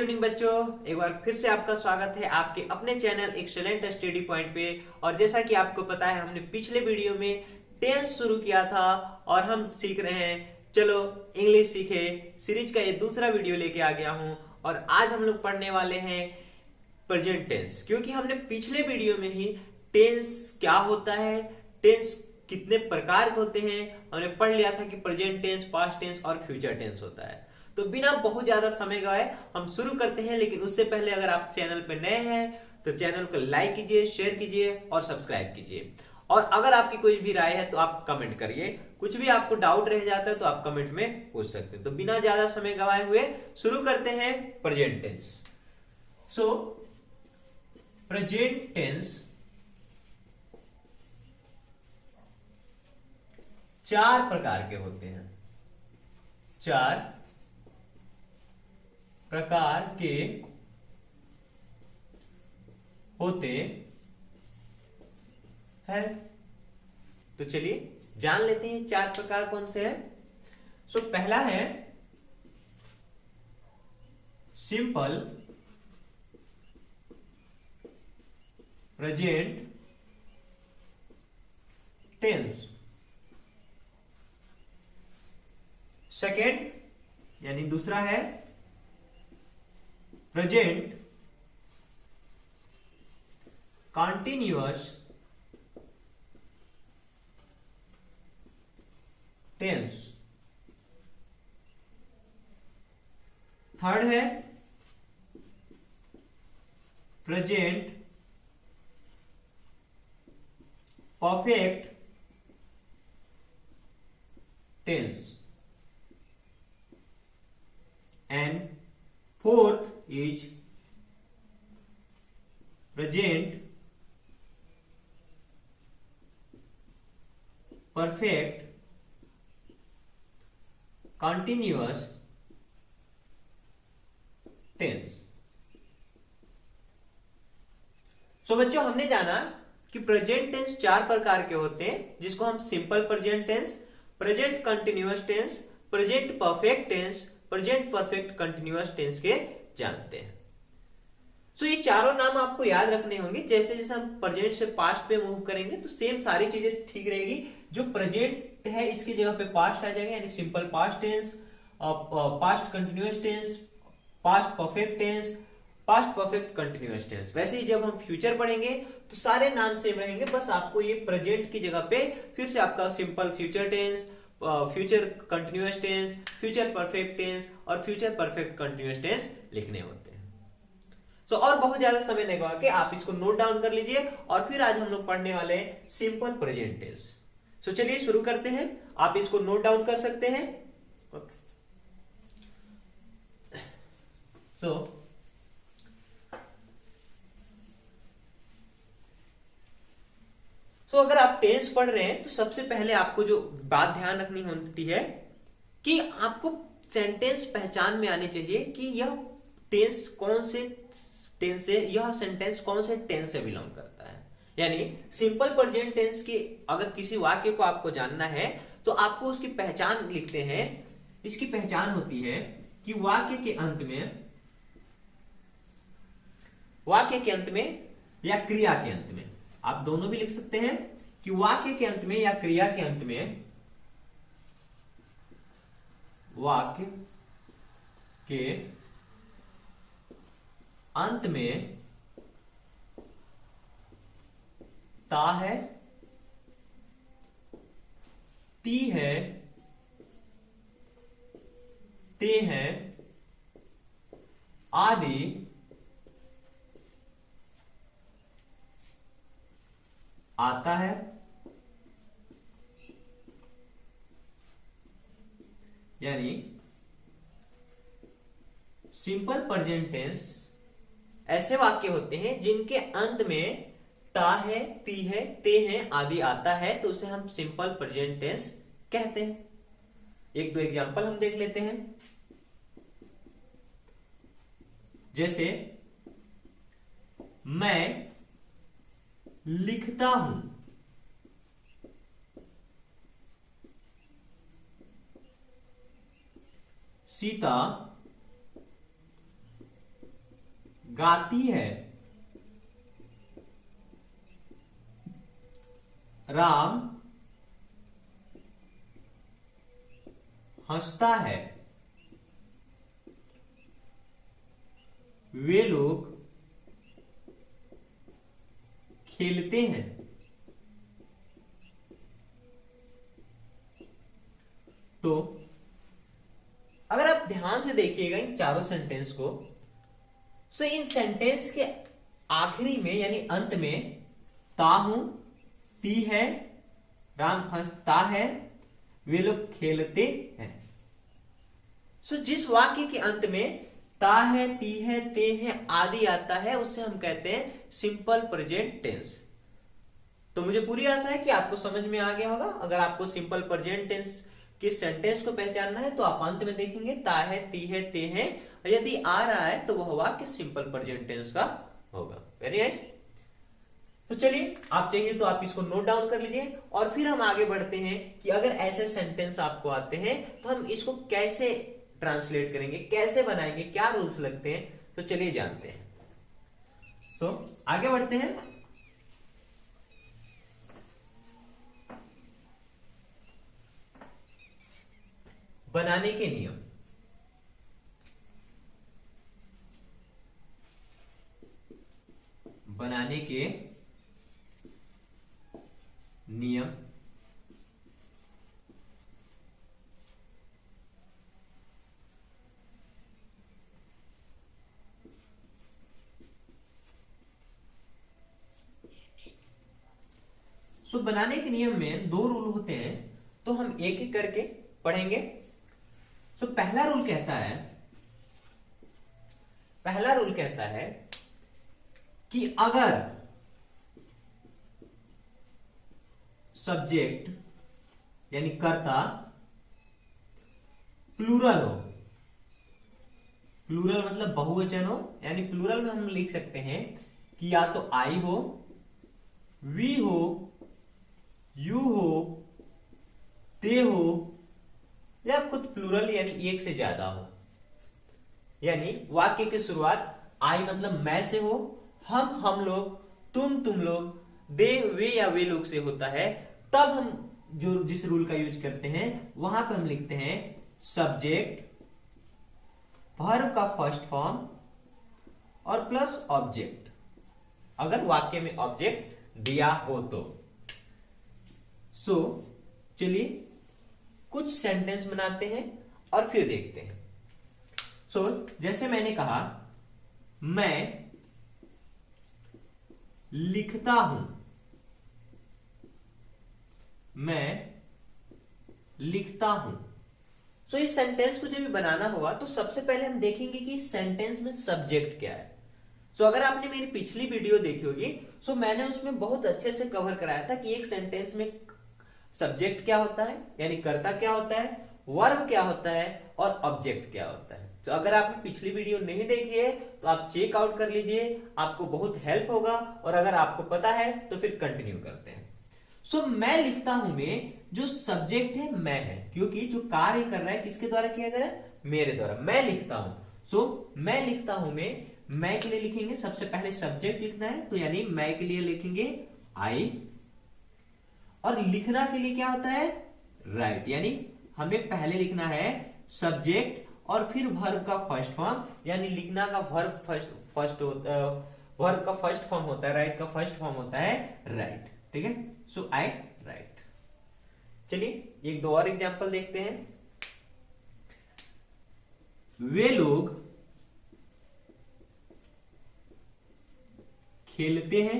Evening बच्चों, एक बार फिर से आपका स्वागत है आपके अपने चैनल एक्सेलेंट स्टडी पॉइंट पे। और जैसा कि आपको पता है, हमने पिछले वीडियो में टेंस शुरू किया था और हम सीख रहे हैं चलो इंग्लिश सीखे सीरीज का ये दूसरा वीडियो लेके आ गया हूं। और आज हम लोग पढ़ने वाले हैं प्रेजेंट टेंस, क्योंकि हमने पिछले वीडियो में ही टेंस क्या होता है, टेंस कितने प्रकार के होते हैं, हमने पढ़ लिया था कि प्रेजेंट टेंस, पास्ट टेंस और फ्यूचर टेंस होता है। तो बिना बहुत ज्यादा समय गवाए हम शुरू करते हैं। लेकिन उससे पहले अगर आप चैनल पर नए हैं तो चैनल को लाइक कीजिए, शेयर कीजिए और सब्सक्राइब कीजिए। और अगर आपकी कोई भी राय है तो आप कमेंट करिए, कुछ भी आपको डाउट रह जाता है तो आप कमेंट में पूछ सकते हैं। तो बिना ज्यादा समय गवाए हुए शुरू करते हैं present tense. So present tense चार प्रकार के होते हैं, चार प्रकार के होते हैं। तो चलिए जान लेते हैं चार प्रकार कौन से हैं। सो पहला है सिंपल प्रेजेंट टेंस। सेकेंड यानी दूसरा है प्रेजेंट कॉन्टिन्यूअस टेंस। थर्ड है present perfect tense. And fourth is present perfect continuous tense। So बच्चों, हमने जाना कि प्रेजेंट टेंस चार प्रकार के होते हैं, जिसको हम simple present tense, present continuous tense, present perfect tense, present perfect continuous tense के जानते हैं। तो ये चारों नाम आपको याद रखने होंगे। जैसे जैसे हम प्रेजेंट से पास्ट पे मूव करेंगे तो सेम सारी चीजें ठीक रहेगी। जो प्रेजेंट है इसकी जगह पे पास्ट आ जाएगा, यानी simple past tense, past continuous tense, past perfect tense, past perfect continuous tense. वैसे ही जब हम फ्यूचर पढ़ेंगे तो सारे नाम सेम रहेंगे, बस आपको ये प्रेजेंट की जगह पे फिर से आपका simple future tense, future continuous tense, future perfect tense और फ्यूचर परफेक्ट कंटिन्यूअस टेंस लिखने होते हैं। सो और बहुत ज्यादा समय नहीं लगा के आप इसको नोट डाउन कर लीजिए। और फिर आज हम लोग पढ़ने वाले हैं सिंपल प्रेजेंट टेंस। सो चलिए शुरू करते हैं। आप इसको नोट डाउन कर सकते हैं। सो अगर आप टेंस पढ़ रहे हैं तो सबसे पहले आपको जो बात ध्यान रखनी होती है कि आपको सेंटेंस पहचान में आनी चाहिए कि यह टेंस कौन से टेंस से, यह सेंटेंस कौन से टेंस से बिलोंग करता है। यानी सिंपल प्रेजेंट टेंस की अगर किसी वाक्य को आपको जानना है तो आपको उसकी पहचान लिखते हैं। इसकी पहचान होती है कि वाक्य के अंत में या क्रिया के अंत में, आप दोनों भी लिख सकते हैं कि वाक्य के अंत में या क्रिया के अंत में, वाक्य के अंत में ता है, ती है, ते है आदि आता है। यानी सिंपल प्रेजेंट टेंस ऐसे वाक्य होते हैं जिनके अंत में ता है, ती है, ते है आदि आता है, तो उसे हम सिंपल प्रेजेंट टेंस कहते हैं। एक दो एग्जांपल हम देख लेते हैं। जैसे मैं लिखता हूं, सीता गाती है, राम हंसता है, वे लोग खेलते हैं। तो अगर आप ध्यान से देखिएगा इन चारों सेंटेंस को, तो इन सेंटेंस के आखिरी में यानी अंत में ता हूं, ती है, राम हंसता है, वे लोग खेलते हैं। सो जिस वाक्य के अंत में ता है, ती है, ते है आदि आता है उसे हम कहते हैं सिंपल प्रेजेंट टेंस। तो मुझे पूरी आशा है कि आपको समझ में आ गया होगा। अगर आपको सिंपल प्रेजेंट टेंस कि सेंटेंस को पहचानना है तो आप अंत में देखेंगे ता है, ती है, ते है, यदि आ रहा है तो वह वाक्य सिंपल प्रेजेंट टेंस का होगा। Very nice. तो चलिए, आप चाहिए तो आप इसको नोट डाउन कर लीजिए और फिर हम आगे बढ़ते हैं कि अगर ऐसे सेंटेंस आपको आते हैं तो हम इसको कैसे ट्रांसलेट करेंगे, कैसे बनाएंगे, क्या रूल्स लगते हैं। तो चलिए जानते हैं। तो आगे बढ़ते हैं। बनाने के नियम। बनाने के नियम। सो बनाने के नियम में दो रूल होते हैं, तो हम एक एक करके पढ़ेंगे। सो पहला रूल कहता है कि अगर सब्जेक्ट यानी कर्ता प्लूरल हो, प्लूरल मतलब बहुवचन हो, यानी प्लूरल में हम लिख सकते हैं कि या तो आई हो, वी हो, यू हो, ते हो, या खुद प्लूरल यानी एक से ज्यादा हो। यानी वाक्य की शुरुआत आई मतलब मैं से हो, हम लोग, तुम लोग, दे वे या वे लोग से होता है, तब हम जो जिस रूल का यूज करते हैं वहां पर हम लिखते हैं सब्जेक्ट, वर्ब का फर्स्ट फॉर्म और प्लस ऑब्जेक्ट, अगर वाक्य में ऑब्जेक्ट दिया हो तो। सो चलिए कुछ सेंटेंस बनाते हैं और फिर देखते हैं। सो जैसे मैंने कहा, मैं लिखता हूं, मैं लिखता हूं। सो इस सेंटेंस को जब भी बनाना होगा तो सबसे पहले हम देखेंगे कि इस सेंटेंस में सब्जेक्ट क्या है। सो अगर आपने मेरी पिछली वीडियो देखी होगी, सो मैंने उसमें बहुत अच्छे से कवर कराया था कि एक सेंटेंस में सब्जेक्ट क्या होता है यानी कर्ता क्या होता है, वर्ब क्या होता है और ऑब्जेक्ट क्या होता है। तो अगर आपने पिछली वीडियो नहीं देखी है तो आप चेक आउट कर लीजिए, आपको बहुत हेल्प होगा। और अगर आपको पता है तो फिर कंटिन्यू करते हैं। सो मैं लिखता हूं में जो सब्जेक्ट है मैं है, क्योंकि जो कार्य कर रहा है किसके द्वारा किया गया है, मेरे द्वारा। मैं लिखता हूं। सो मैं लिखता हूं में मैं के लिए लिखेंगे सबसे पहले सब्जेक्ट लिखना है, तो यानी मैं के लिए लिखेंगे आई, और लिखना के लिए क्या होता है, राइट। यानी हमें पहले लिखना है सब्जेक्ट और फिर वर्ब का फर्स्ट फॉर्म, यानी लिखना का वर्ब फर्स्ट होता है, वर्ब का फर्स्ट फॉर्म होता है, राइट का फर्स्ट फॉर्म होता है राइट। ठीक है। सो आई राइट। चलिए एक दो और एग्जांपल देखते हैं। वे लोग खेलते हैं,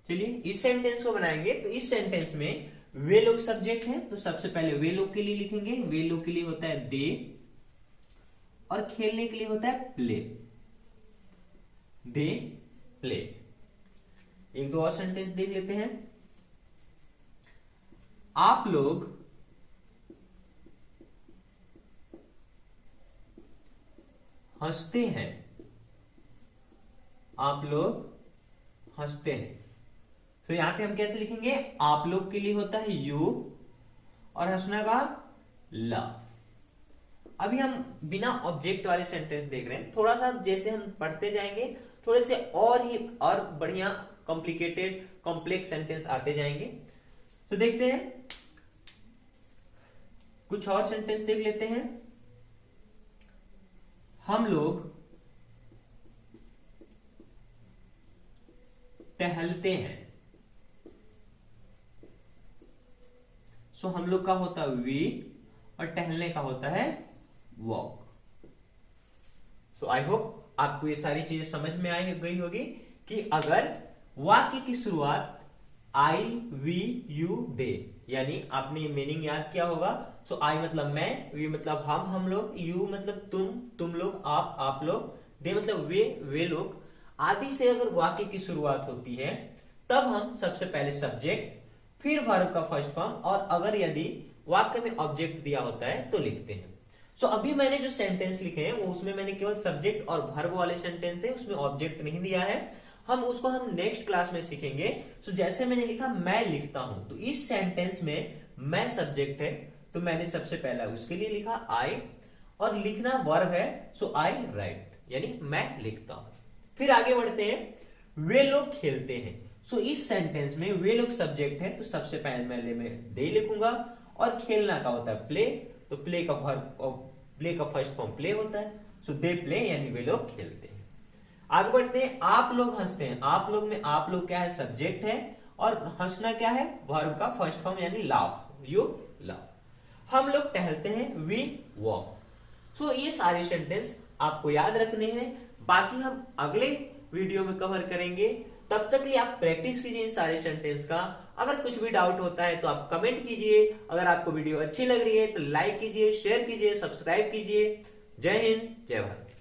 चलिए इस सेंटेंस को बनाएंगे। तो इस सेंटेंस में वे लोग सब्जेक्ट है, तो सबसे पहले वे लोग के लिए लिखेंगे, वे लोग के लिए होता है दे, और खेलने के लिए होता है प्ले, दे प्ले। एक दो और सेंटेंस देख लेते हैं। आप लोग हंसते हैं, आप लोग हंसते हैं। तो यहां पे हम कैसे लिखेंगे, आप लोग के लिए होता है यू और हंसना का लव, अभी हम बिना ऑब्जेक्ट वाले सेंटेंस देख रहे हैं। थोड़ा सा जैसे हम पढ़ते जाएंगे थोड़े से और बढ़िया कॉम्प्लिकेटेड कॉम्प्लेक्स सेंटेंस आते जाएंगे। तो देखते हैं, कुछ और सेंटेंस देख लेते हैं। हम लोग टहलते हैं। सो हम लोग का होता है वी और टहलने का होता है वॉक। सो आई होप आपको ये सारी चीजें समझ में आई गई होगी कि अगर वाक्य की शुरुआत आई वी यू दे, यानी आपने मीनिंग याद किया होगा। सो आई मतलब मैं, वी मतलब हम लोग, यू मतलब तुम लोग, आप लोग, दे मतलब वे लोग आदि से अगर वाक्य की शुरुआत होती है तब हम सबसे पहले सब्जेक्ट फिर वर्ब का फर्स्ट फॉर्म और अगर यदि वाक्य में ऑब्जेक्ट दिया होता है तो लिखते हैं। सो अभी मैंने जो सेंटेंस लिखे हैं वो उसमें मैंने केवल सब्जेक्ट और वर्ब वाले सेंटेंस है, उसमें ऑब्जेक्ट नहीं दिया है। हम नेक्स्ट क्लास में सीखेंगे। सो जैसे मैंने लिखा मैं लिखता हूं, तो इस सेंटेंस में मैं सब्जेक्ट है तो मैंने सबसे पहला उसके लिए लिखा आई, और लिखना वर्ब है सो आई राइट, यानी मैं लिखता हूं। फिर आगे बढ़ते हैं, वे लोग खेलते हैं। सो इस सेंटेंस में वे लोग सब्जेक्ट है तो सबसे पहले मैं दे लिखूंगा, और खेलना का होता है प्ले, तो प्ले का वर्ब और प्ले का फर्स्ट फॉर्म प्ले होता है। सो दे प्ले यानी वे लोग खेलते हैं। आगे बढ़ते हैं, आप लोग हंसते हैं। आप लोग में आप लोग क्या है, सब्जेक्ट है, और हंसना क्या है, वर्ब का फर्स्ट फॉर्म यानी लाफ, यू लाफ। हम लोग टहलते हैं, वी वॉक। सो ये सारे सेंटेंस आपको याद रखने हैं, बाकी हम अगले वीडियो में कवर करेंगे। तब तक लिए आप प्रैक्टिस कीजिए इन सारे सेंटेंस का। अगर कुछ भी डाउट होता है तो आप कमेंट कीजिए। अगर आपको वीडियो अच्छी लग रही है तो लाइक कीजिए, शेयर कीजिए, सब्सक्राइब कीजिए। जय हिंद, जय भारत।